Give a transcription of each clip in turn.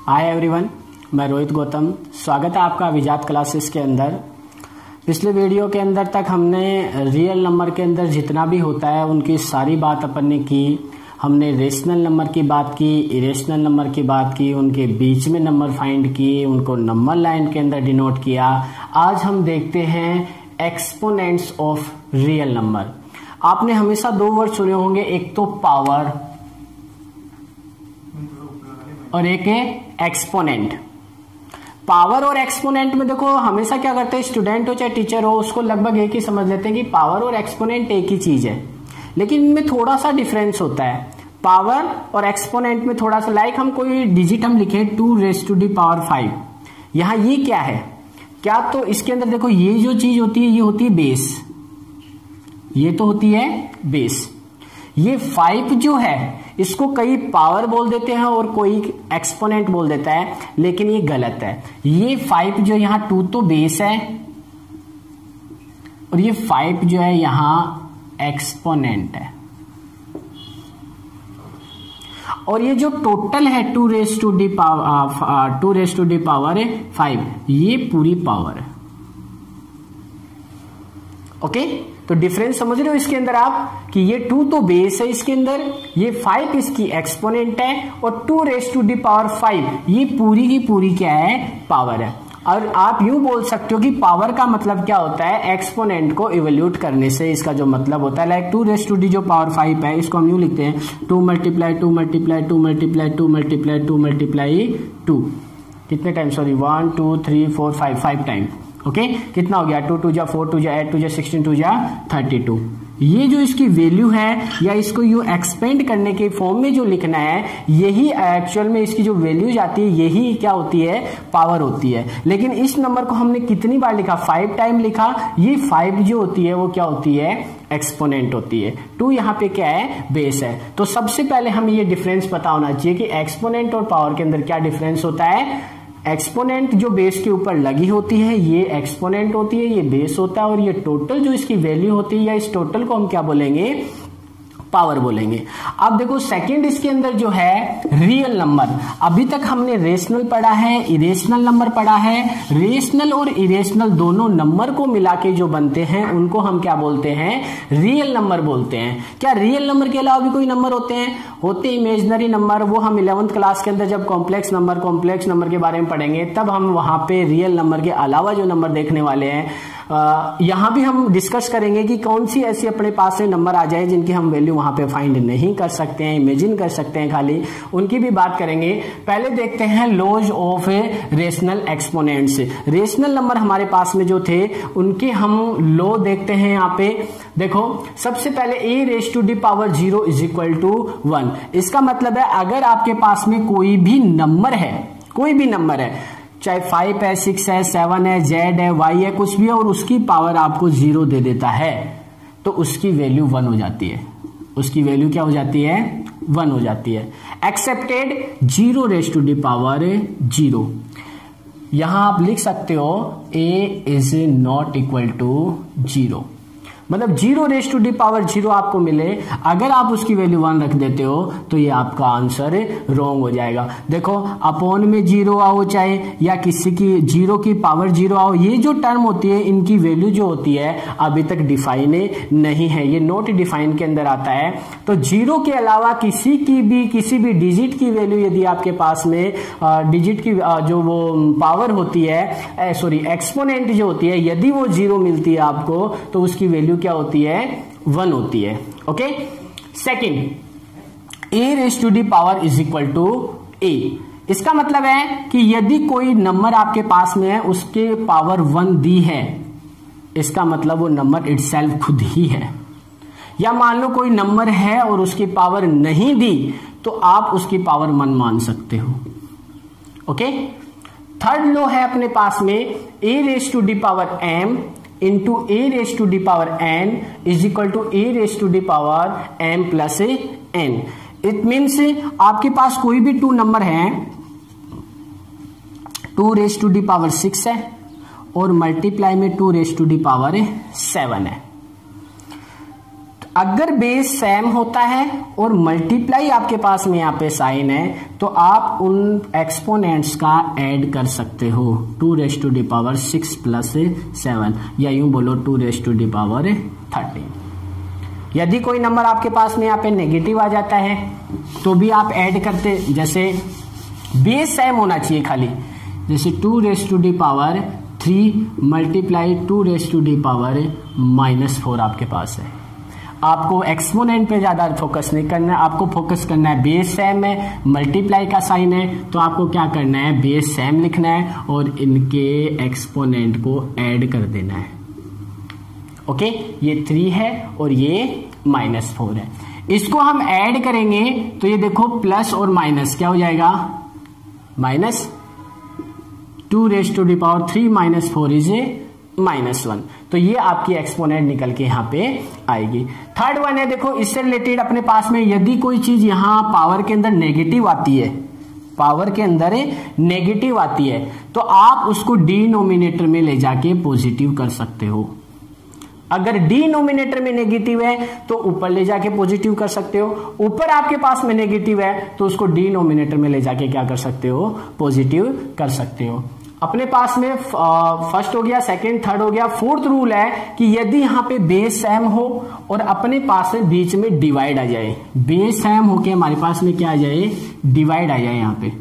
Hi everyone, मैं रोहित गौतम। स्वागत है आपका अभिजात क्लासेस के अंदर। पिछले वीडियो के अंदर तक हमने रियल नंबर के अंदर जितना भी होता है उनकी सारी बात अपन ने की। हमने रेशनल नंबर की बात की, इरेशनल नंबर की बात की, उनके बीच में नंबर फाइंड किए, उनको नंबर लाइन के अंदर डिनोट किया। आज हम देखते हैं एक्सपोनेंट्स ऑफ रियल नंबर। आपने हमेशा दो वर्ड सुने होंगे, एक तो पावर और एक है एक्सपोनेंट। पावर और एक्सपोनेंट में देखो हमेशा क्या करते हैं, स्टूडेंट हो चाहे टीचर हो, उसको लगभग एक ही समझ लेते हैं कि पावर और एक्सपोनेंट एक ही चीज है, लेकिन इनमें थोड़ा सा डिफरेंस होता है। पावर और एक्सपोनेंट में थोड़ा सा, लाइक हम कोई डिजिट हम लिखे 2⁵5, यहां ये क्या है, क्या तो इसके अंदर देखो ये जो चीज होती है ये होती है बेस, ये तो होती है बेस। ये 5 जो है इसको कई पावर बोल देते हैं और कोई एक्सपोनेंट बोल देता है, लेकिन ये गलत है। ये 5 जो यहां 2 तो बेस है और ये 5 जो है यहां एक्सपोनेंट है। और ये जो टोटल है 2⁵5 ये पूरी पावर है। ओके, तो डिफरेंस समझ रहे हो इसके अंदर आप कि ये 2 तो बेस है इसके अंदर, ये 5 इसकी एक्सपोनेंट है और 2⁵5 ये पूरी की पूरी क्या है, पावर है। और आप यूं बोल सकते हो कि पावर का मतलब क्या होता है, एक्सपोनेंट को इवोल्यूट करने से इसका जो मतलब होता है, लाइक 2⁵ जो पावर 5 है इसको हम यूं लिखते हैं 2 कितने टाइम, सॉरी 1 2 3 4 5 टाइम। ओके, कितना हो गया, 2 2 जा 4 2 जा 8 2 जा 16 2 जा 32। ये जो इसकी वैल्यू है या इसको यू एक्सपेंड करने के फॉर्म में जो लिखना है, यही एक्चुअल में इसकी जो वैल्यू जाती है यही क्या होती है, पावर होती है। लेकिन इस नंबर को हमने कितनी बार लिखा, 5 टाइम लिखा। ये 5 जो होती है वो क्या होती है, एक्सपोनेंट होती है। 2 यहाँ पे क्या है, बेस है। तो सबसे पहले हमें ये डिफरेंस पता होना चाहिए कि एक्सपोनेंट और पावर के अंदर क्या डिफरेंस होता है। एक्सपोनेंट जो बेस के ऊपर लगी होती है ये एक्सपोनेंट होती है, ये बेस होता है, और ये टोटल जो इसकी वैल्यू होती है या इस टोटल को हम क्या बोलेंगे, पावर बोलेंगे। अब देखो सेकंड इसके अंदर जो है रियल नंबर। अभी तक हमने रेशनल पढ़ा है, इरेशनल नंबर पढ़ा है। रेशनल और इरेशनल दोनों नंबर को मिला के जो बनते हैं उनको हम क्या बोलते हैं, रियल नंबर बोलते हैं। क्या रियल नंबर के अलावा भी कोई नंबर होते हैं, होते इमेजिनरी नंबर। वो हम 11th क्लास के अंदर जब कॉम्प्लेक्स नंबर के बारे में पढ़ेंगे तब हम वहां पे रियल नंबर के अलावा जो नंबर देखने वाले हैं, यहां भी हम डिस्कस करेंगे कि कौन सी ऐसी अपने पास से नंबर आ जाए जिनकी हम वैल्यू वहां पे फाइंड नहीं कर सकते हैं, इमेजिन कर सकते हैं खाली, उनकी भी बात करेंगे। पहले देखते हैं laws of rational exponents. Rational number हमारे पास में जो थे उनके हम लॉ देखते हैं। यहाँ पे देखो सबसे पहले a⁻0 = 1। इसका मतलब है अगर आपके पास में कोई भी नंबर है, चाहे 5 है, 6 है, 7 है, Z है, Y है, कुछ भी है, और उसकी पावर आपको 0 दे देता है तो उसकी वैल्यू 1 हो जाती है। उसकी वैल्यू क्या हो जाती है, 1 हो जाती है। एक्सेप्टेड 0⁻0। यहां आप लिख सकते हो a ≠ 0, मतलब 0⁻0 आपको मिले, अगर आप उसकी वैल्यू 1 रख देते हो तो ये आपका आंसर रॉन्ग हो जाएगा। देखो अपॉन में 0 आओ चाहे या किसी की 0 की पावर 0 आओ, ये जो टर्म होती है इनकी वैल्यू जो होती है अभी तक डिफाइन नहीं है, ये नॉट डिफाइन के अंदर आता है। तो 0 के अलावा किसी भी डिजिट की वैल्यू यदि आपके पास में डिजिट की जो वो पावर होती है, सॉरी एक्सपोनेंट जो होती है, यदि वो 0 मिलती है आपको तो उसकी वैल्यू क्या होती है, 1 होती है। Okay, second a⁻A। इसका मतलब है कि यदि कोई नंबर आपके पास में है उसके पावर 1 दी है, इसका मतलब वो नंबर इटसेल्फ खुद ही है। या मान लो कोई नंबर है और उसकी पावर नहीं दी तो आप उसकी पावर 1 मान सकते हो। ओके, थर्ड लो है अपने पास में a⁻m into a⁻n is equal to a⁻m plus n। It means आपके पास कोई भी 2 नंबर है, 2⁻6 है और मल्टीप्लाई में 2⁻7 है। अगर बेस सेम होता है और मल्टीप्लाई आपके पास में यहाँ पे साइन है तो आप उन एक्सपोनेंट्स का ऐड कर सकते हो 2 raise to the power 6 plus 7 या यूं बोलो 2 रेज़ टू द पावर 13। यदि कोई नंबर आपके पास में यहाँ पे नेगेटिव आ जाता है तो भी आप ऐड करते, जैसे बेस सेम होना चाहिए खाली, जैसे 2 raise to the power 3 multiply 2 raise to the power -4 आपके पास है। आपको एक्सपोनेंट पे ज्यादा फोकस नहीं करना है, आपको फोकस करना है बेस सेम है, मल्टीप्लाई का साइन है तो आपको क्या करना है, बेस सेम लिखना है और इनके एक्सपोनेंट को ऐड कर देना है। ओके, ये 3 है और ये -4 है। इसको हम ऐड करेंगे तो ये देखो प्लस और माइनस क्या हो जाएगा, -2 raise to the power 3 -4 is -1। तो ये आपकी एक्सपोनेंट निकल के यहाँ पे आएगी। थर्ड वन है, देखो इससे रिलेटेड अपने पास में यदि कोई चीज यहाँ पावर के अंदर नेगेटिव आती है, पावर के अंदर नेगेटिव आती है तो आप उसको डिनोमिनेटर में ले जाके पॉजिटिव कर सकते हो। अगर डिनोमिनेटर में नेगेटिव है तो ऊपर ले जाके पॉजिटिव कर सकते हो, ऊपर आपके पास में नेगेटिव है तो उसको डिनोमिनेटर में ले जाके क्या कर सकते हो, पॉजिटिव कर सकते हो। अपने पास में फर्स्ट हो गया, सेकंड, थर्ड हो गया। फोर्थ रूल है कि यदि यहाँ पे बेस सेम हो और अपने पास में बीच में डिवाइड आ जाए, बेस सेम होके हमारे पास में क्या आ जाए, डिवाइड आ जाए यहाँ पे,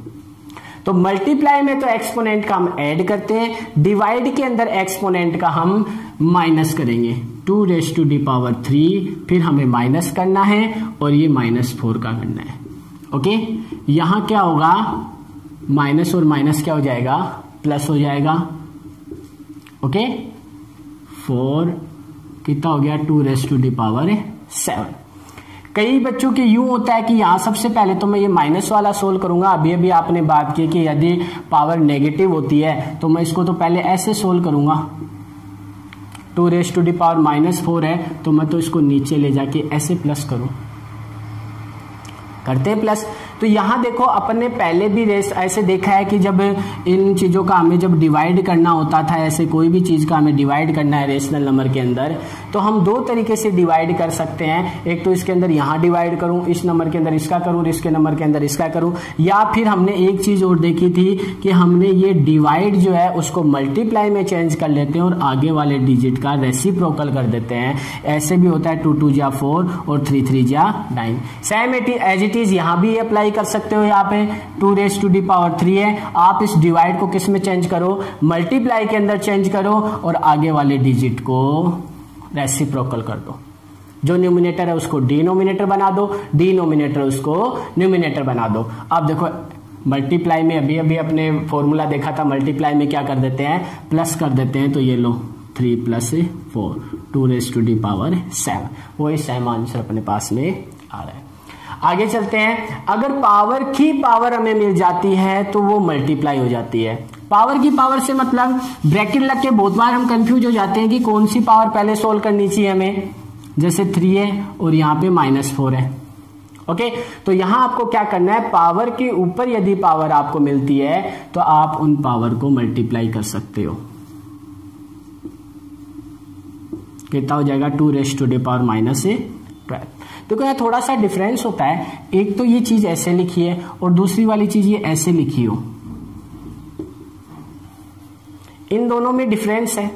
तो मल्टीप्लाई में तो एक्सपोनेंट का हम ऐड करते हैं, डिवाइड के अंदर एक्सपोनेंट का हम माइनस करेंगे। 2 रेज़ टू द पावर 3 फिर हमें माइनस करना है और ये -4 का करना है। ओके, यहां क्या होगा, माइनस और माइनस क्या हो जाएगा, प्लस हो जाएगा। ओके, 4 कितना हो गया, 2 रेज़ टू द पावर 7। कई बच्चों के यूं होता है कि यहां सबसे पहले तो मैं ये माइनस वाला सोल्व करूंगा। अभी अभी आपने बात की कि यदि पावर नेगेटिव होती है तो मैं इसको तो पहले ऐसे सोल्व करूंगा। 2 रेज़ टू द पावर -4 है तो मैं तो इसको नीचे ले जाके ऐसे प्लस करूं, करते हैं प्लस। तो यहां देखो अपन ने पहले भी रेस ऐसे देखा है कि जब इन चीजों का हमें जब डिवाइड करना होता था, ऐसे कोई भी चीज का हमें डिवाइड करना है रेशनल नंबर के अंदर, तो हम 2 तरीके से डिवाइड कर सकते हैं। एक तो इसके अंदर यहां डिवाइड करूं, इस नंबर के अंदर इसका करूं, इसके नंबर के अंदर इसका करूं, या फिर हमने एक चीज और देखी थी कि हमने ये डिवाइड जो है उसको मल्टीप्लाई में चेंज कर लेते हैं और आगे वाले डिजिट का रेसिप्रोकल कर देते हैं। ऐसे भी होता है, 2 2 जा 4 और 3 3 जा 9। सेम एज इट इज यहां भी अप्लाई कर सकते हो। यहाँ पे 2 रेज़ टू द पावर 3 है, आप इस डिवाइड को किस में चेंज करो, मल्टीप्लाई के अंदर चेंज करो और आगे वाले डिजिट को रेसिप्रोकल कर दो। जो न्यूमिनेटर है उसको डिनोमिनेटर बना दो, डिनोमिनेटर उसको न्यूमिनेटर बना दो। अब देखो मल्टीप्लाई में अभी अभी अपने फॉर्मूला देखा था, मल्टीप्लाई में क्या कर देते हैं, प्लस कर देते हैं। तो ये लो 3 + 4 2 रेज़ टू द पावर 7, वही सेम आंसर अपने पास में आ रहा है। आगे चलते हैं। अगर पावर की पावर हमें मिल जाती है तो वो मल्टीप्लाई हो जाती है। पावर की पावर से मतलब ब्रैकेट लग के बहुत बार हम कंफ्यूज हो जाते हैं कि कौन सी पावर पहले सोल्व करनी चाहिए हमें। जैसे 3 है और यहाँ पे -4 है। ओके, तो यहां आपको क्या करना है, पावर के ऊपर यदि पावर आपको मिलती है तो आप उन पावर को मल्टीप्लाई कर सकते हो। कितना हो जाएगा, 2 रेज़ टू द पावर -12। देखो यहाँ थोड़ा सा डिफरेंस होता है, एक तो ये चीज ऐसे लिखी है और दूसरी वाली चीज ये ऐसे लिखी हो, इन दोनों में डिफरेंस है।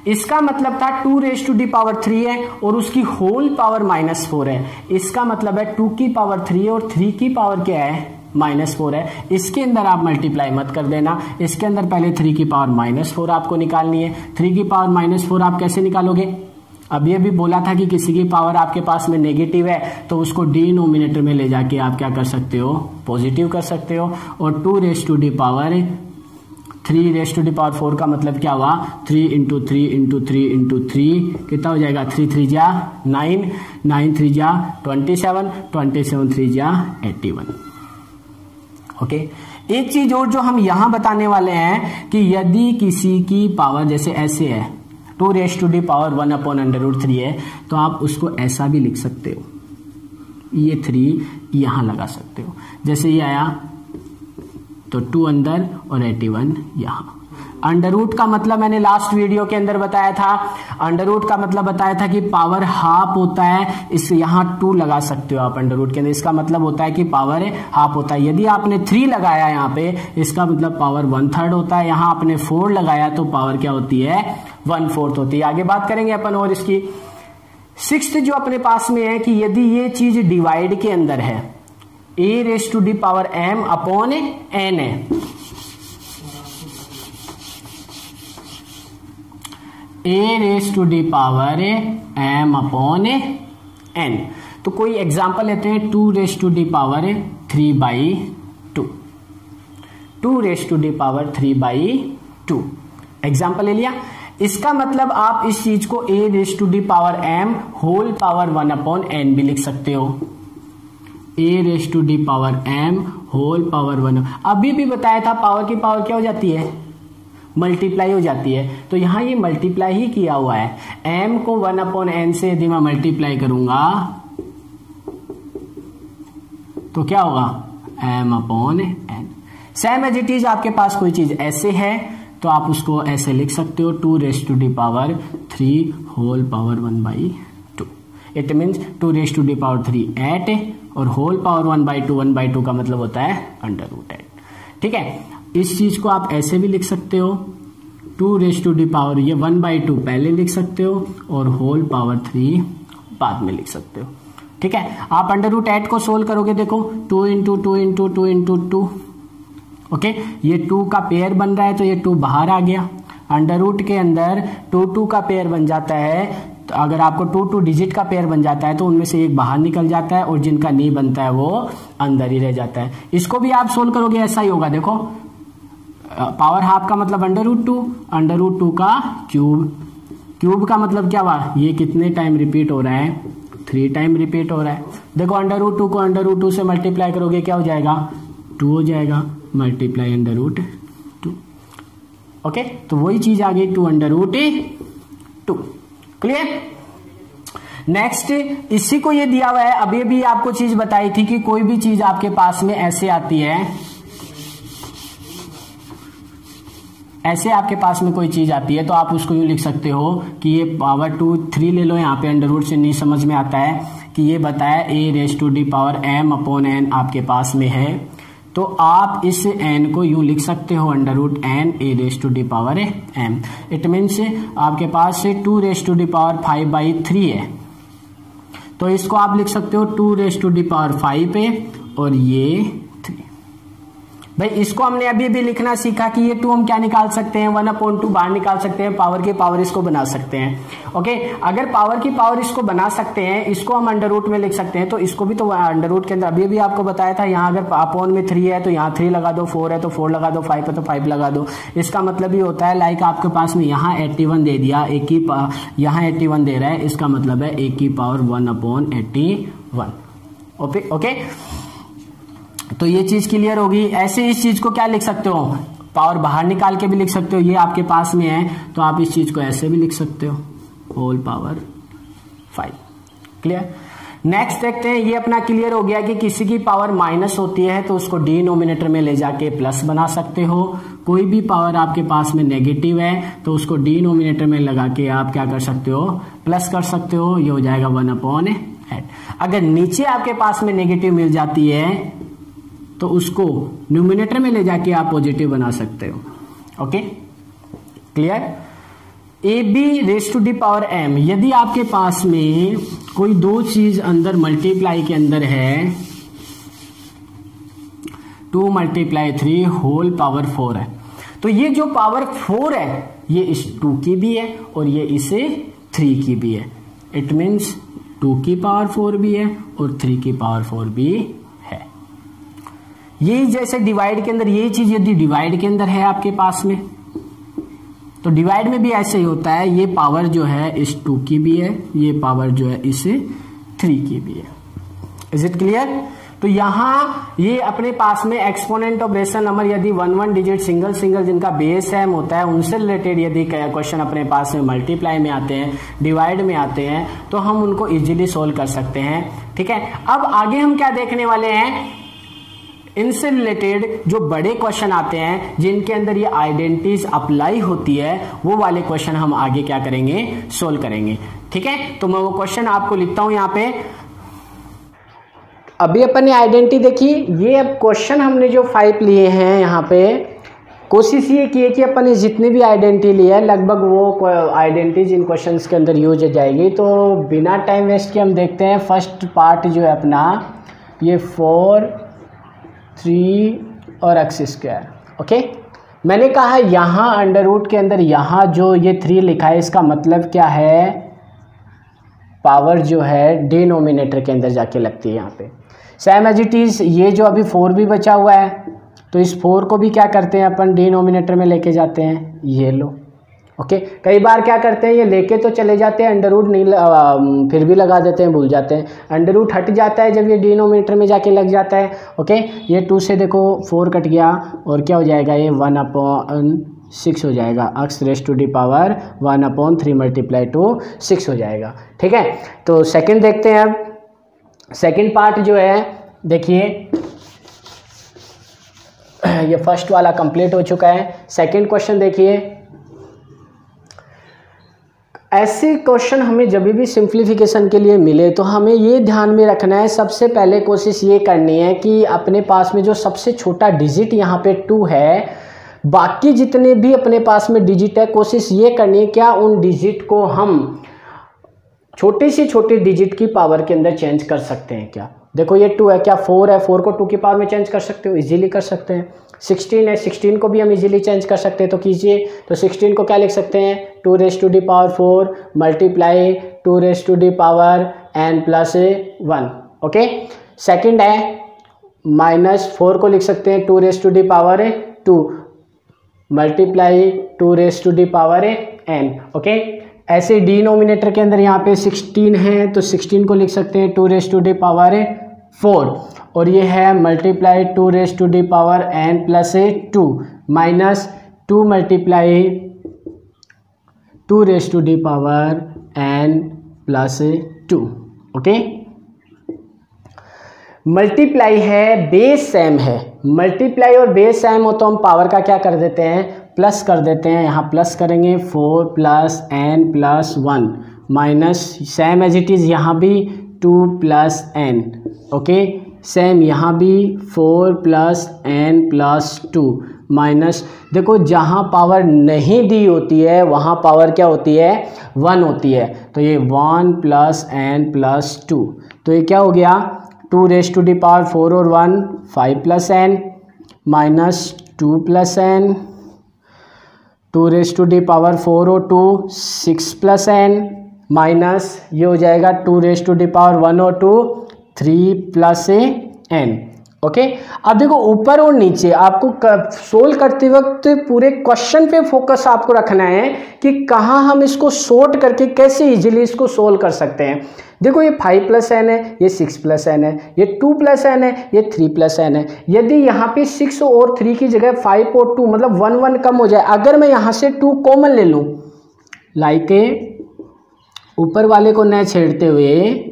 इसका मतलब था 2 रेज़ टू द पावर 3 है और उसकी होल पावर -4 है। इसका मतलब है 2 की पावर 3 है और 3 की पावर क्या है, -4 है। इसके अंदर आप मल्टीप्लाई मत कर देना, इसके अंदर पहले 3 की पावर -4 आपको निकालनी है। 3 की पावर -4 आप कैसे निकालोगे, अब ये भी बोला था कि किसी की पावर आपके पास में नेगेटिव है तो उसको डिनोमिनेटर में ले जाके आप क्या कर सकते हो, पॉजिटिव कर सकते हो। और 2 raise to the power 3 raise to the power 4 का मतलब क्या हुआ, 3 × 3 × 3 × 3 कितना हो जाएगा, 3 3 जा 9, 9 3 जा 27, 27 3 जा 81। ओके, एक चीज और जो हम यहां बताने वाले हैं कि यदि किसी की पावर जैसे ऐसे है, 2 रेज़ टू द पावर 1/√3 है, तो आप उसको ऐसा भी लिख सकते हो, ये 3 यहां लगा सकते हो। जैसे ये आया तो 2 अंदर और 81 यहां, अंडर रूट का मतलब मैंने लास्ट वीडियो के अंदर बताया था, अंडर रूट का मतलब बताया था कि पावर हाफ होता है, इस यहाँ 2 लगा सकते हो आप अंडर रूट के अंदर, इसका मतलब होता है कि पावर हाफ होता है। यदि आपने 3 लगाया यहाँ पे, इसका मतलब पावर 1/3 होता है। यहाँ आपने 4 लगाया तो पावर क्या होती है, 1/4 होती है। आगे बात करेंगे अपन और इसकी। 6th जो अपने पास में है कि यदि ये चीज डिवाइड के अंदर है, a⁻m/n है, a⁻m/n। तो कोई एग्जांपल लेते हैं, 2⁻3/2, 2⁻3/2 एग्जांपल ले लिया। इसका मतलब आप इस चीज को a⁻m⁻1/n भी लिख सकते हो, a⁻m⁻1। अभी भी बताया था पावर की पावर क्या हो जाती है, मल्टीप्लाई हो जाती है। तो यहां ये मल्टीप्लाई ही किया हुआ है। m को 1/n से यदि मैं मल्टीप्लाई करूंगा तो क्या होगा, m/n। Same as it is आपके पास कोई चीज ऐसे है तो आप उसको ऐसे लिख सकते हो, 2⁻3/1/2। इट मीन्स 2⁻3 8 और होल पावर 1/2 का मतलब होता है अंडर रूट 8। ठीक है, इस चीज को आप ऐसे भी लिख सकते हो, 2⁻, ये 1/2 पहले लिख सकते हो और होल पावर 3 बाद में लिख सकते हो। ठीक है, आप अंडर रूट 8 को सोल्व करोगे, देखो 2 × 2 × 2 × 2, ओके, ये 2 का पेयर बन रहा है तो ये 2 बाहर आ गया। अंडर रूट के अंदर 2 का पेयर बन जाता है, तो अगर आपको 2 डिजिट का पेयर बन जाता है तो उनमें से एक बाहर निकल जाता है और जिनका नहीं बनता है वो अंदर ही रह जाता है। इसको भी आप सोल्व करोगे ऐसा ही होगा। देखो पावर हाफ का मतलब अंडर रूट 2 का क्यूब का मतलब क्या हुआ, ये कितने टाइम रिपीट हो रहा है, 3 टाइम रिपीट हो रहा है। देखो अंडर रूट 2 को अंडर रूट 2 से मल्टीप्लाई करोगे क्या हो जाएगा, 2 हो जाएगा, मल्टीप्लाई अंडर रूट 2। ओके, तो वही चीज आ गई 2 अंडर रूट 2। क्लियर। नेक्स्ट, इसी को ये दिया हुआ है, अभी भी आपको चीज बताई थी कि कोई भी चीज आपके पास में ऐसे आती है, ऐसे आपके पास में कोई चीज आती है तो आप उसको यूं लिख सकते हो कि ये पावर 3 ले लो, यहाँ पे अंडर रूट से नहीं समझ में आता है कि ये बताया a⁻m/n आपके पास में है, तो आप इस n को यूं लिख सकते हो under root n a⁻m। It means आपके पास से 2⁵/3 है, तो इसको आप लिख सकते हो 2⁵ पे और ये 3। भाई इसको हमने अभी भी लिखना सीखा कि ये 2 हम क्या निकाल सकते हैं, 1/2 बाहर निकाल सकते हैं, पावर की पावर इसको बना सकते हैं। ओके, अगर पावर की पावर इसको बना सकते हैं, इसको हम अंडर रूट में लिख सकते हैं, तो इसको भी तो अंडर रूट के अंदर अभी भी आपको बताया था, यहाँ अगर अपॉन में 3 है तो यहाँ 3 लगा दो, 4 है तो 4 लगा दो, 5 है तो 5 लगा दो। इसका मतलब ये होता है लाइक आपके पास में यहाँ 81 दे दिया, यहाँ 81 दे रहा है, इसका मतलब है a⁻1/81। ओके, तो ये चीज क्लियर होगी। ऐसे इस चीज को क्या लिख सकते हो, पावर बाहर निकाल के भी लिख सकते हो, ये आपके पास में है तो आप इस चीज को ऐसे भी लिख सकते हो, होल पावर 5। क्लियर। नेक्स्ट देखते हैं, ये अपना क्लियर हो गया कि किसी की पावर माइनस होती है तो उसको डिनोमिनेटर में ले जाके प्लस बना सकते हो, कोई भी पावर आपके पास में नेगेटिव है तो उसको डिनोमिनेटर में लगा के आप क्या कर सकते हो, प्लस कर सकते हो, ये हो जाएगा 1/8। अगर नीचे आपके पास में नेगेटिव मिल जाती है तो उसको न्यूमिनेटर में ले जाके आप पॉजिटिव बना सकते हो। Okay, clear. ab⁻m, यदि आपके पास में कोई 2 चीज अंदर मल्टीप्लाई के अंदर है, 2 × 3 होल पावर 4 है, तो ये जो पावर 4 है ये इस 2 की भी है और ये इसे 3 की भी है। इट मीन्स 2 की पावर 4 भी है और 3 की पावर 4 भी है। यही जैसे डिवाइड के अंदर यही चीज यदि डिवाइड के अंदर है आपके पास में, तो डिवाइड में भी ऐसे ही होता है, ये पावर जो है इस 2 की भी है, ये पावर जो है इस 3 की भी है। Is it clear. तो यहां ये अपने पास में एक्सपोनेंट ऑफ रेशनल नंबर यदि 1 डिजिट सिंगल जिनका बेस सेम होता है उनसे रिलेटेड यदि क्वेश्चन अपने पास में मल्टीप्लाई में आते हैं, डिवाइड में आते हैं, तो हम उनको इजीली सोल्व कर सकते हैं। ठीक है, अब आगे हम क्या देखने वाले हैं, इनसे रिलेटेड जो बड़े क्वेश्चन आते हैं जिनके अंदर ये आइडेंटिटीज अप्लाई होती है, वो वाले क्वेश्चन हम आगे क्या करेंगे, सोल्व करेंगे। ठीक है, तो मैं वो क्वेश्चन आपको लिखता हूं यहां पे। अभी अपन ने आइडेंटिटी देखी, ये अब क्वेश्चन हमने जो 5 लिए हैं यहाँ पे, कोशिश ये की है कि अपन ने जितनी भी आइडेंटिटी ली है लगभग वो आइडेंटिटीज इन क्वेश्चंस के अंदर यूज हो जाएगी। तो बिना टाइम वेस्ट के हम देखते हैं फर्स्ट पार्ट जो है अपना, ये 4, 3 और x स्क्वायर। ओके, मैंने कहा यहाँ अंडर रूट के अंदर यहाँ जो ये 3 लिखा है इसका मतलब क्या है, पावर जो है डिनोमिनेटर के अंदर जाके लगती है यहाँ पे। सेम एज इट इज ये जो अभी 4 भी बचा हुआ है, तो इस 4 को भी क्या करते हैं अपन डिनोमिनेटर में लेके जाते हैं, ये लो। ओके, कई बार क्या करते हैं ये लेके तो चले जाते हैं, अंडर रूट नहीं फिर भी लगा देते हैं, भूल जाते हैं। अंडर रूट हट जाता है जब ये डिनोमिनेटर में जाके लग जाता है। ओके, ये 2 से देखो 4 कट गया और क्या हो जाएगा, ये 1/6 हो जाएगा, x raise to the power 1/3 multiply to 6 हो जाएगा। ठीक है, तो सेकंड देखते हैं। अब सेकंड पार्ट जो है देखिए, ये फर्स्ट वाला कंप्लीट हो चुका है। सेकंड क्वेश्चन देखिए, ऐसे क्वेश्चन हमें जब भी सिंप्लीफिकेशन के लिए मिले तो हमें ये ध्यान में रखना है, सबसे पहले कोशिश ये करनी है कि अपने पास में जो सबसे छोटा डिजिट यहाँ पे 2 है, बाकी जितने भी अपने पास में डिजिट है कोशिश ये करनी है क्या उन डिजिट को हम छोटे से छोटे डिजिट की पावर के अंदर चेंज कर सकते हैं क्या। देखो ये 2 है, क्या 4 है, 4 को 2 की पावर में चेंज कर सकते हो, इजीली कर सकते हैं। 16 है, 16 को भी हम इजीली चेंज कर सकते हैं, तो कीजिए। तो 16 को क्या लिख सकते हैं, 2 raise to the power 4 multiply 2 raise to the power n+1। Okay, second है -4 को लिख सकते हैं 2 raise to the power 2 multiply 2 raise to the power n। Okay, ऐसे डिनोमिनेटर के अंदर यहाँ पे 16 है तो 16 को लिख सकते हैं 2 रेज़ टू दी पावर 4, और ये है multiply 2 raise to the power n+2 minus 2 multiply 2 raise to the power n+2। Okay, multiply है, बेस सेम है, मल्टीप्लाई और बेस सेम हो तो हम पावर का क्या कर देते हैं, प्लस कर देते हैं। यहाँ प्लस करेंगे 4 + n+1 minus same as it is यहाँ भी 2 + n। ओके, सेम यहाँ भी 4 + n+2 माइनस, देखो जहाँ पावर नहीं दी होती है वहाँ पावर क्या होती है, 1 होती है, तो ये 1 + n+2, तो ये क्या हो गया 2 रेज़ टू दी पावर 4 और 1 5 + n minus 2 + n, 2 raise to the power 4 और 2 6 + n माइनस ये हो जाएगा 2 रेज़ टू दी पावर 1 और 2 3 + n। ओके, अब देखो ऊपर और नीचे आपको सोल्व करते वक्त पूरे क्वेश्चन पे फोकस आपको रखना है कि कहाँ हम इसको सॉर्ट करके कैसे इजीली इसको सोल्व कर सकते हैं। देखो ये 5 + n है, ये 6 + n है, ये 2 + n है, ये 3 + n है। यदि यहाँ पे 6 और 3 की जगह 5 और 2 मतलब 1 1 कम हो जाए, अगर मैं यहाँ से 2 कॉमन ले लूँ, लाइक ऊपर वाले को न छेड़ते हुए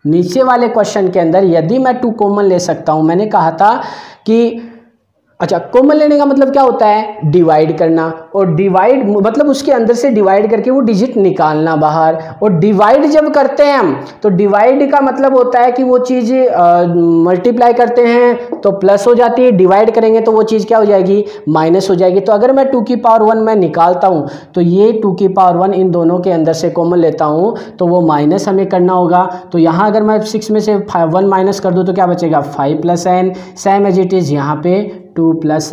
नीचे वाले क्वेश्चन के अंदर यदि मैं 2 कॉमन ले सकता हूं, मैंने कहा था कि अच्छा कॉमन लेने का मतलब क्या होता है, डिवाइड करना, और डिवाइड मतलब उसके अंदर से डिवाइड करके वो डिजिट निकालना बाहर, और डिवाइड जब करते हैं हम तो डिवाइड का मतलब होता है कि वो चीज़ मल्टीप्लाई करते हैं तो प्लस हो जाती है, डिवाइड करेंगे तो वो चीज़ क्या हो जाएगी, माइनस हो जाएगी। तो अगर मैं 2 की पावर 1 मैं निकालता हूँ तो ये 2 की पावर 1 इन दोनों के अंदर से कॉमन लेता हूँ तो वो माइनस हमें करना होगा। तो यहाँ अगर मैं 6 में से 1 माइनस कर दूँ तो क्या बचेगा 5 + n, same as it is यहाँ पे 2 +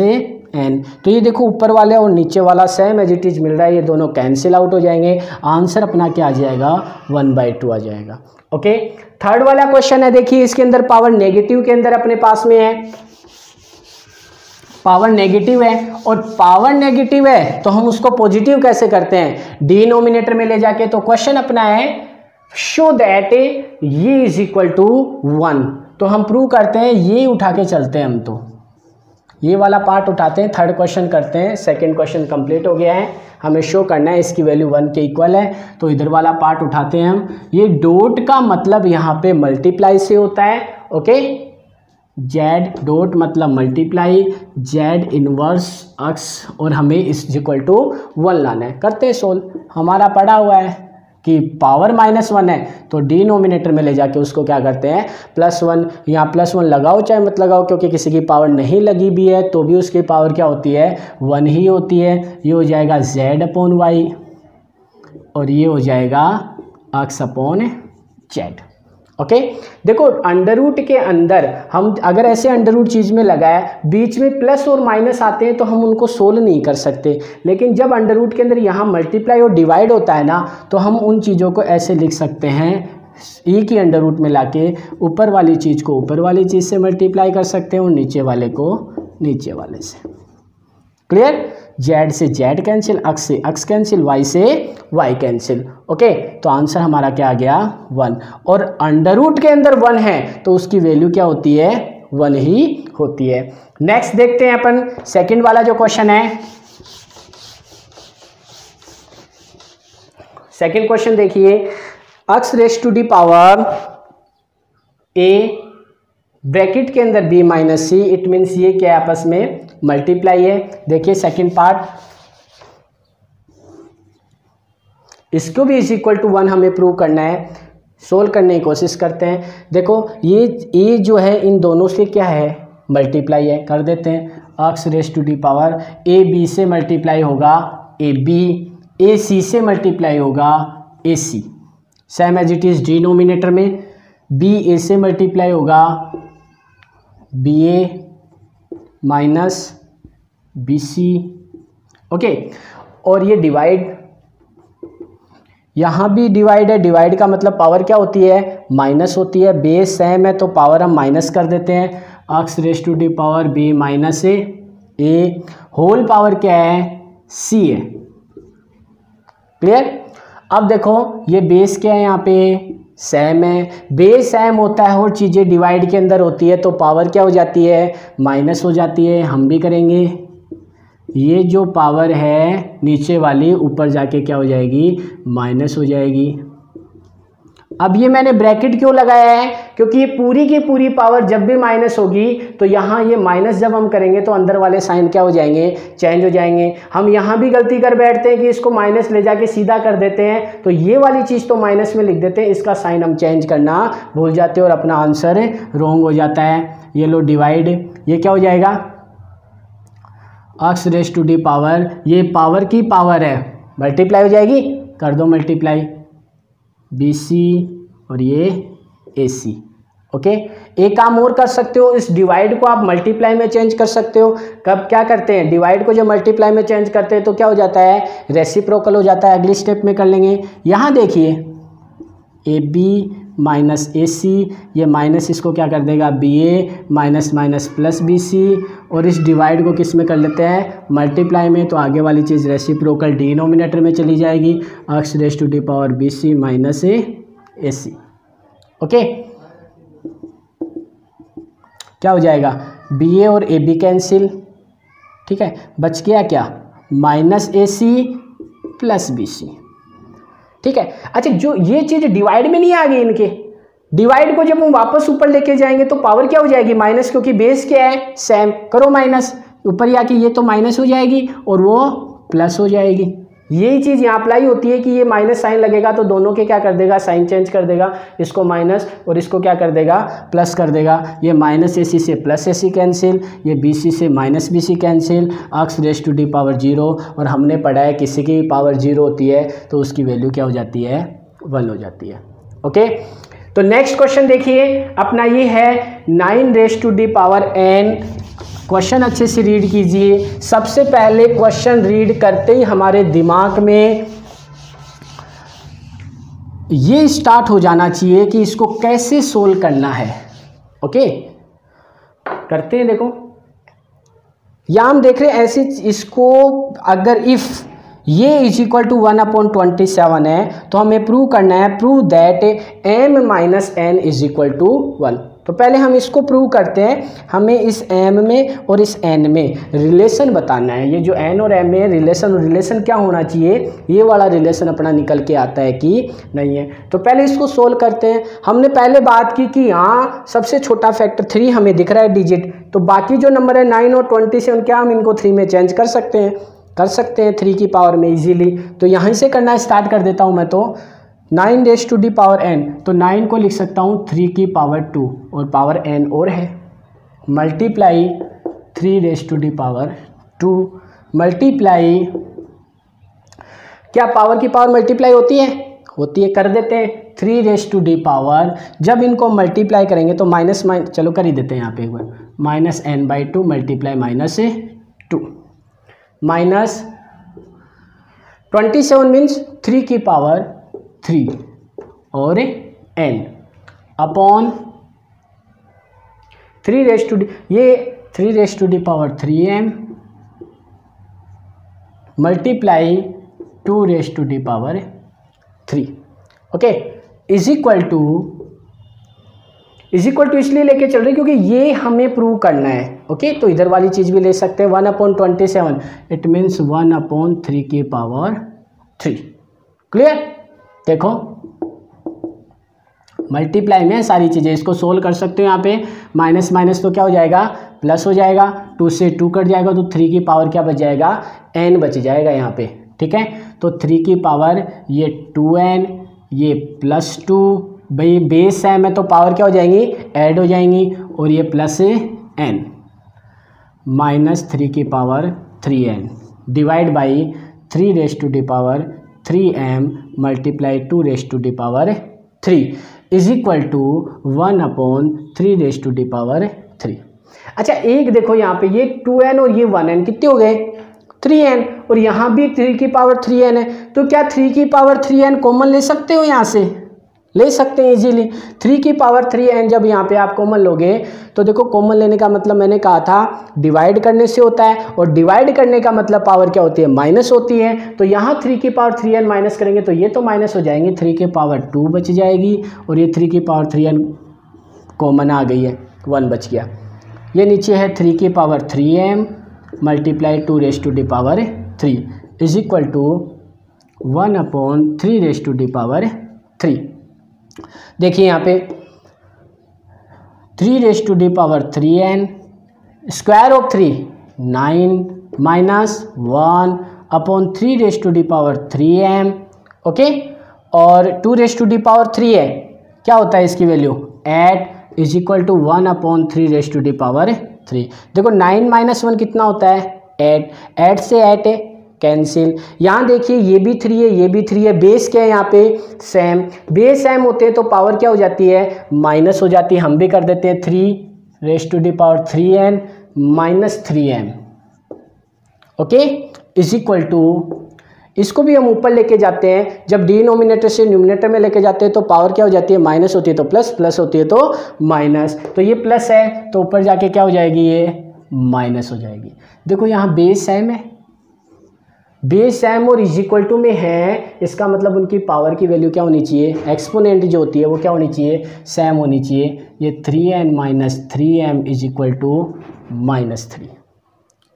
n। तो ये देखो ऊपर वाले और नीचे वाला सेम एज इट इज मिल रहा है, ये दोनों कैंसिल आउट हो जाएंगे, आंसर अपना क्या आ जाएगा 1/2 आ जाएगा। ओके, थर्ड वाला क्वेश्चन है, देखिए इसके अंदर पावर नेगेटिव के अंदर अपने पास में है, पावर नेगेटिव है, और पावर नेगेटिव है तो हम उसको पॉजिटिव कैसे करते हैं, डिनोमिनेटर में ले जाके। तो क्वेश्चन अपना है शो दैट ये इज इक्वल टू 1, तो हम प्रूव करते हैं, ये उठा के चलते हैं हम, तो ये वाला पार्ट उठाते हैं, थर्ड क्वेश्चन करते हैं। सेकंड क्वेश्चन कंप्लीट हो गया है, हमें शो करना है इसकी वैल्यू 1 के इक्वल है, तो इधर वाला पार्ट उठाते हैं हम। ये डॉट का मतलब यहाँ पे मल्टीप्लाई से होता है, ओके, जेड डॉट मतलब मल्टीप्लाई जेड इनवर्स एक्स और हमें इस इक्वल टू 1 लाना है। करते हैं सोल्व। हमारा पड़ा हुआ है कि पावर -1 है तो डिनोमिनेटर में ले जाके उसको क्या करते हैं +1। यहाँ +1 लगाओ चाहे मत लगाओ, क्योंकि किसी की पावर नहीं लगी भी है तो भी उसकी पावर क्या होती है 1 ही होती है। ये हो जाएगा z/y और ये हो जाएगा x/z। ओके देखो अंडर रूट के अंदर हम अगर ऐसे अंडर रूट चीज़ में लगाया, बीच में प्लस और माइनस आते हैं तो हम उनको सोल्व नहीं कर सकते। लेकिन जब अंडर रूट के अंदर यहाँ मल्टीप्लाई और डिवाइड होता है ना, तो हम उन चीज़ों को ऐसे लिख सकते हैं, ई की अंडर रूट में लाके ऊपर वाली चीज़ को ऊपर वाली चीज़ से मल्टीप्लाई कर सकते हैं और नीचे वाले को नीचे वाले से। क्लियर? जेड से जेड कैंसिल, एक्स से एक्स कैंसिल, वाई से वाई कैंसिल। ओके तो आंसर हमारा क्या आ गया 1। और अंडर रूट के अंदर 1 है तो उसकी वैल्यू क्या होती है 1 ही होती है। नेक्स्ट देखते हैं अपन सेकंड वाला जो क्वेश्चन है। सेकंड क्वेश्चन देखिए, x raise to the power a bracket के अंदर b minus C, it means ये क्या आपस में मल्टीप्लाई है। देखिए सेकंड पार्ट, इसको भी इज इक्वल टू 1 हमें प्रूव करना है। सोल्व करने की कोशिश करते हैं। देखो ये a जो है इन दोनों से क्या है मल्टीप्लाई है, कर देते हैं। x raise to the power a b से मल्टीप्लाई होगा a b, a c से मल्टीप्लाई होगा a c, same as it is denominator में b a से मल्टीप्लाई होगा B A minus B C. Okay और ये डिवाइड, यहाँ भी डिवाइड है, डिवाइड का मतलब पावर क्या होती है माइनस होती है। बेस सेम है तो पावर हम माइनस कर देते हैं। X raise to the power B minus A, whole power क्या है सी है। क्लियर? अब देखो ये बेस क्या है यहाँ पे सेम है, बेस सेम होता है और चीज़ें डिवाइड के अंदर होती है तो पावर क्या हो जाती है माइनस हो जाती है। हम भी करेंगे, ये जो पावर है नीचे वाली ऊपर जाके क्या हो जाएगी माइनस हो जाएगी। अब ये मैंने ब्रैकेट क्यों लगाया है, क्योंकि ये पूरी की पूरी पावर जब भी माइनस होगी तो यहाँ ये माइनस जब हम करेंगे तो अंदर वाले साइन क्या हो जाएंगे चेंज हो जाएंगे। हम यहाँ भी गलती कर बैठते हैं कि इसको माइनस ले जाके सीधा कर देते हैं, तो ये वाली चीज़ तो माइनस में लिख देते हैं, इसका साइन हम चेंज करना भूल जाते हैं और अपना आंसर रॉन्ग हो जाता है। ये लो डिवाइड, ये क्या हो जाएगा X raise to the power, ये पावर की पावर है मल्टीप्लाई हो जाएगी, कर दो मल्टीप्लाई बी सी और ये ए सी। ओके एक काम और कर सकते हो, इस डिवाइड को आप मल्टीप्लाई में चेंज कर सकते हो। कब क्या करते हैं डिवाइड को जब मल्टीप्लाई में चेंज करते हैं तो क्या हो जाता है रेसिप्रोकल हो जाता है। अगली स्टेप में कर लेंगे। यहाँ देखिए ए बी माइनस ए सी, ये माइनस इसको क्या कर देगा B A minus minus plus B C, और इस डिवाइड को किस में कर लेते हैं मल्टीप्लाई में, तो आगे वाली चीज़ रेसिप्रोकल डिनोमिनेटर में चली जाएगी। X raise to the power B C minus A C. Okay क्या हो जाएगा बी ए और ए बी कैंसिल, ठीक है, बच गया क्या minus A C plus B सी। ठीक है, अच्छा जो ये चीज़ डिवाइड में नहीं आ गई, इनके डिवाइड को जब हम वापस ऊपर लेके जाएंगे तो पावर क्या हो जाएगी माइनस, क्योंकि बेस क्या है सेम, करो माइनस, ऊपर जाके ये तो माइनस हो जाएगी और वो प्लस हो जाएगी। यही चीज़ यहाँ अप्लाई होती है कि ये माइनस साइन लगेगा तो दोनों के क्या कर देगा साइन चेंज कर देगा, इसको माइनस और इसको क्या कर देगा प्लस कर देगा। ये माइनस ए सी से प्लस ए सी कैंसिल, ये बी सी से minus B C cancel, X raise to the power 0, और हमने पढ़ा है किसी की पावर 0 होती है तो उसकी वैल्यू क्या हो जाती है 1 हो जाती है। ओके तो नेक्स्ट क्वेश्चन देखिए अपना ये है 9 raise to the power n। Question अच्छे से रीड कीजिए। सबसे पहले क्वेश्चन रीड करते ही हमारे दिमाग में ये स्टार्ट हो जाना चाहिए कि इसको कैसे सोल्व करना है। ओके करते हैं। देखो यहाँ हम देख रहे हैं ऐसे, इसको अगर इफ ये इज इक्वल टू 1/27 है तो हमें प्रूव करना है, prove that m minus n is equal to 1। तो पहले हम इसको प्रूव करते हैं। हमें इस m में और इस n में रिलेशन बताना है। ये जो n और m में रिलेशन क्या होना चाहिए, ये वाला रिलेशन अपना निकल के आता है कि नहीं है। तो पहले इसको सोल्व करते हैं। हमने पहले बात की कि यहाँ सबसे छोटा फैक्टर 3 हमें दिख रहा है डिजिट, तो बाकी जो नंबर है 9 और 27 क्या हम इनको 3 में चेंज कर सकते हैं 3 की पावर में इजीली। तो यहाँ से करना स्टार्ट कर देता हूँ मैं। तो 9 raise to the power n, तो 9 को लिख सकता हूँ 3 की पावर 2 और पावर n और है, multiply 3 raise to the power 2 multiply, क्या पावर की पावर मल्टीप्लाई होती है, कर देते हैं 3 रेज़ टू दी पावर, जब इनको मल्टीप्लाई करेंगे तो माइनस चलो कर ही देते हैं यहाँ पे एक बार, -n/2 मल्टीप्लाई -2 माइनस 27 मीन्स 3 की पावर 3 और n upon 3 raise to the, ये 3 raise to the power 3m multiply 2 raise to the power 3, okay, is equal to इसलिए लेके चल रहे क्योंकि ये हमें प्रूव करना है, ओके। तो इधर वाली चीज भी ले सकते हैं 1/27, इट मीन्स 1/3 की पावर 3, क्लियर। देखो मल्टीप्लाई में सारी चीजें, इसको सोल्व कर सकते हो। यहाँ पे माइनस माइनस तो क्या हो जाएगा, प्लस हो जाएगा, 2 से 2 कट जाएगा तो 3 की पावर क्या बच जाएगा, n बच जाएगा यहाँ पे, ठीक है। तो 3 की पावर ये 2n, ये +2, भाई बेस m है तो पावर क्या हो जाएंगी, ऐड हो जाएंगी, और ये प्लस n -3 की power 3n divide by 3 raise to the power 3m multiply 2 raise to the power 3 is equal to 1/3 raise to the power 3। अच्छा एक देखो यहाँ पे ये 2n और ये 1n कितने हो गए, 3n, और यहाँ भी 3 की पावर 3n है, तो क्या 3 की पावर 3n कॉमन ले सकते हो, यहाँ से ले सकते हैं इजीली। 3 की पावर 3n जब यहाँ पे आप कॉमन लोगे तो देखो कॉमन लेने का मतलब मैंने कहा था डिवाइड करने से होता है, और डिवाइड करने का मतलब पावर क्या होती है, माइनस होती है। तो यहाँ 3 की पावर 3n माइनस करेंगे तो ये तो माइनस हो जाएंगे, 3 की पावर 2 बच जाएगी, और ये 3 की पावर 3n कॉमन आ गई है, 1 बच गया। ये नीचे है 3 की power 3m multiply 2 raise to the power 3 is equal to 1/3 raise to the power 3। देखिए यहाँ पे 3 raise to the power 3n, square of 3 9 minus 1/3 raise to the power 3m, okay, और 2 रेज़ टू दी पावर 3 है, क्या होता है इसकी value 8 is equal to 1/3 raise to the power 3। देखो 9 - 1 कितना होता है 8, 8 से 8 है कैंसिल। यहाँ देखिए ये भी 3 है, ये भी 3 है, बेस क्या है यहाँ पे सेम, बेस सेम होते हैं तो पावर क्या हो जाती है, माइनस हो जाती है। हम भी कर देते हैं 3 raise to the power 3n -3m, okay, is equal to, इसको भी हम ऊपर लेके जाते हैं, जब डिनोमिनेटर से न्यूमिनेटर में लेके जाते हैं तो पावर क्या हो जाती है, माइनस होती है तो प्लस, प्लस होती है तो माइनस, तो ये प्लस है तो ऊपर जाके क्या हो जाएगी, ये माइनस हो जाएगी। देखो यहाँ बेस सेम है, बेस सेम और इज इक्वल टू में है, इसका मतलब उनकी पावर की वैल्यू क्या होनी चाहिए, एक्सपोनेंट जो होती है वो क्या होनी चाहिए, सेम होनी चाहिए। ये 3n - 3m is equal to -3,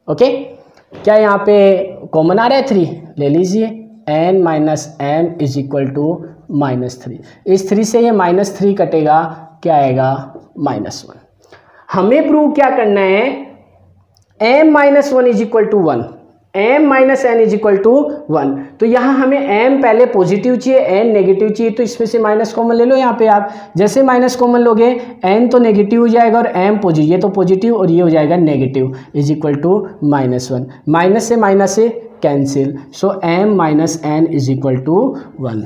okay. क्या यहाँ पे कॉमन आ रहा है 3, ले लीजिए, n - m is equal to -3, इस 3 से ये -3 कटेगा, क्या आएगा -1। हमें प्रूव क्या करना है, m - 1 is equal to 1, m - n is equal to 1। तो यहाँ हमें m पहले पॉजिटिव चाहिए, n नेगेटिव चाहिए, तो इसमें से माइनस कॉमन ले लो। यहाँ पे आप जैसे माइनस कॉमन लोगे n तो नेगेटिव हो जाएगा और m पॉजिटिव, ये तो पॉजिटिव और ये हो जाएगा negative, is equal to -1, minus से cancel, so m - n is equal to 1,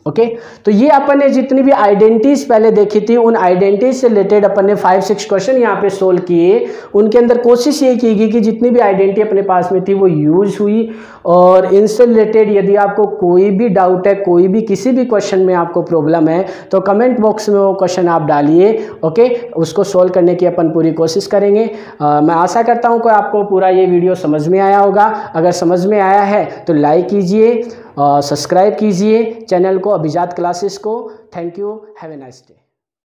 okay. तो ये अपन ने जितनी भी आइडेंटिटीज पहले देखी थी, उन आइडेंटिटीज से रिलेटेड अपन ने 5-6 क्वेश्चन यहाँ पे सोल्व किए। उनके अंदर कोशिश ये की गई कि जितनी भी आइडेंटिटी अपने पास में थी वो यूज हुई, और इनसे रिलेटेड यदि आपको कोई भी डाउट है, कोई भी किसी भी क्वेश्चन में आपको प्रॉब्लम है, तो कमेंट बॉक्स में वो क्वेश्चन आप डालिए, ओके। उसको सोल्व करने की अपन पूरी कोशिश करेंगे। मैं आशा करता हूँ कि आपको पूरा ये वीडियो समझ में आया होगा। अगर समझ में आया है तो लाइक कीजिए, सब्सक्राइब कीजिए चैनल को, अभिजात क्लासेस को। Thank you, have a nice day.